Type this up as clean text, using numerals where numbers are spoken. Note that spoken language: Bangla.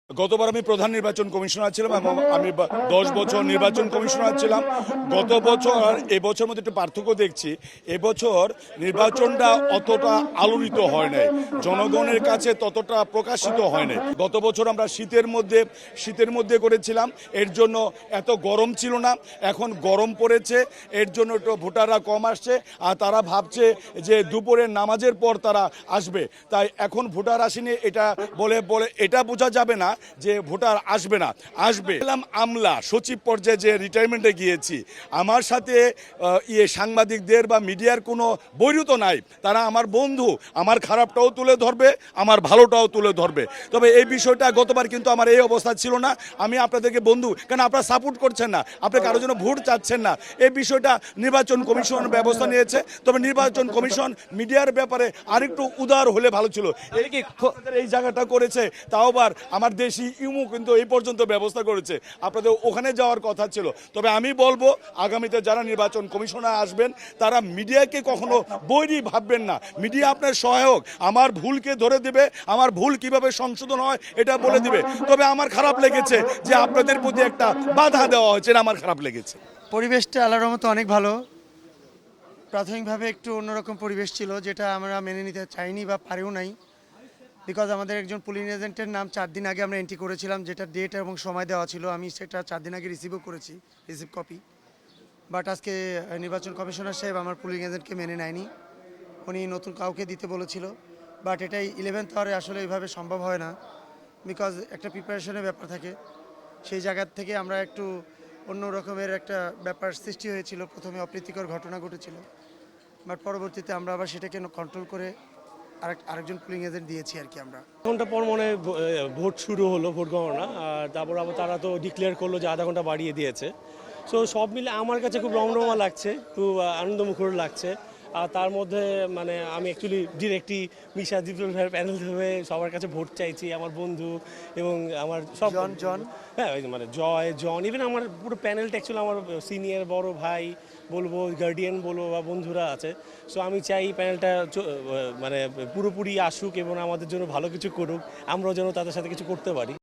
গতবার আমি প্রধান নির্বাচন কমিশনার ছিলাম এবং আমি 10 বছর নির্বাচন কমিশনার ছিলাম। গত বছর আর এবছর মধ্যে একটু পার্থক্য দেখছি। এবছর নির্বাচনটা অতটা আলোড়িত হয় নাই, জনগণের কাছে ততটা প্রকাশিত হয় নাই। গত বছর আমরা শীতের মধ্যে করেছিলাম, এর জন্য এত গরম ছিল না। এখন গরম পড়েছে, এর জন্য একটু ভোটাররা কম আসছে, আর তারা ভাবছে যে দুপুরের নামাজের পর তারা আসবে। তাই এখন ভোটার আসেনি এটা বলে এটা বোঝা যাবে না যে ভোটার আসবে না, আসবে। আমলা সচিব পর্যায়ে যে রিটায়ারমেন্টে গিয়েছি, আমার সাথে সাংবাদিকদের বা মিডিয়ার কোনো বৈরুত নাই। তারা আমার বন্ধু, আমার খারাপটাও তুলে ধরবে, আমার ভালোটাও তুলে ধরবে। তবে এই বিষয়টা গতবার কিন্তু আমার এই অবস্থা ছিল না। আমি আপনাদেরকে বন্ধু, কেন আপনারা সাপোর্ট করছেন না, আপনি কারোর জন্য ভোট চাচ্ছেন না। এই বিষয়টা নির্বাচন কমিশন ব্যবস্থা নিয়েছে। তবে নির্বাচন কমিশন মিডিয়ার ব্যাপারে আরেকটু উদার হলে ভালো ছিল। এই জায়গাটা করেছে, তাও আবার আমার দেশি ইউমু কিন্তু এই পর্যন্ত ব্যবস্থা করেছে, আপনাদের ওখানে যাওয়ার কথা ছিল। তবে আমি বলবো আগামীতে যারা নির্বাচন কমিশনার আসবেন তারা মিডিয়াকে কখনো বৈরী ভাববেন না। মিডিয়া আপনার সহায়ক, আমার ভুলকে ধরে দেবে, আমার ভুল কিভাবে সংশোধন হয় এটা বলে দিবে। তবে আমার খারাপ লেগেছে যে আপনাদের প্রতি একটা বাধা দেওয়া হয়েছে, আমার খারাপ লেগেছে। পরিবেশটা আল্লাহর রহমতে অনেক ভালো। প্রাথমিকভাবে একটু অন্যরকম পরিবেশ ছিল, যেটা আমরা মেনে নিতে চাইনি বা পারিও নাই। বিকজ আমাদের একজন পুলিং এজেন্টের নাম 4 দিন আগে আমরা এন্ট্রি করেছিলাম, যেটা ডেট এবং সময় দেওয়া ছিল। আমি সেটা 4 দিন আগে রিসিভ কপি। বাট আজকে নির্বাচন কমিশনার সাহেব আমার পুলিং এজেন্টকে মেনে নেয়নি, উনি নতুন কাউকে দিতে বলেছিল। বাট এটাই 11th আওয়ারে আসলে এইভাবে সম্ভব হয় না, বিকজ একটা প্রিপারেশনের ব্যাপার থাকে। সেই জায়গার থেকে আমরা একটু অন্য রকমের একটা ব্যাপার সৃষ্টি হয়েছিল। প্রথমে অপ্রীতিকর ঘটনা ঘটেছিল, বাট পরবর্তীতে আমরা আবার সেটাকে কন্ট্রোল করে আরেকজন পুলিং এজেন্ট দিয়েছি আর কি। আমরা ঘন্টা পর মনে ভোট শুরু হলো, ভোট গণনা। আর তারপর আবার তারা তো ডিক্লেয়ার করলো যে আধা ঘন্টা বাড়িয়ে দিয়েছে। সো সব মিলে আমার কাছে খুব রমরমা লাগছে, খুব আনন্দমুখর লাগছে। আর তার মধ্যে মানে আমি অ্যাকচুয়ালি ডিরেক্টলি মিশা দীপল ভাইয়ের প্যানেল ধরে সবার কাছে ভোট চাইছি, আমার বন্ধু এবং আমার সব জন হ্যাঁ, মানে জন ইভেন আমার পুরো প্যানেলটা অ্যাকচুয়ালি আমার সিনিয়র বড় ভাই বলবো, গার্ডিয়ান বলবো বা বন্ধুরা আছে। সো আমি চাই প্যানেলটা মানে পুরোপুরি আসুক এবং আমাদের জন্য ভালো কিছু করুক, আমরাও যেন তাদের সাথে কিছু করতে পারি।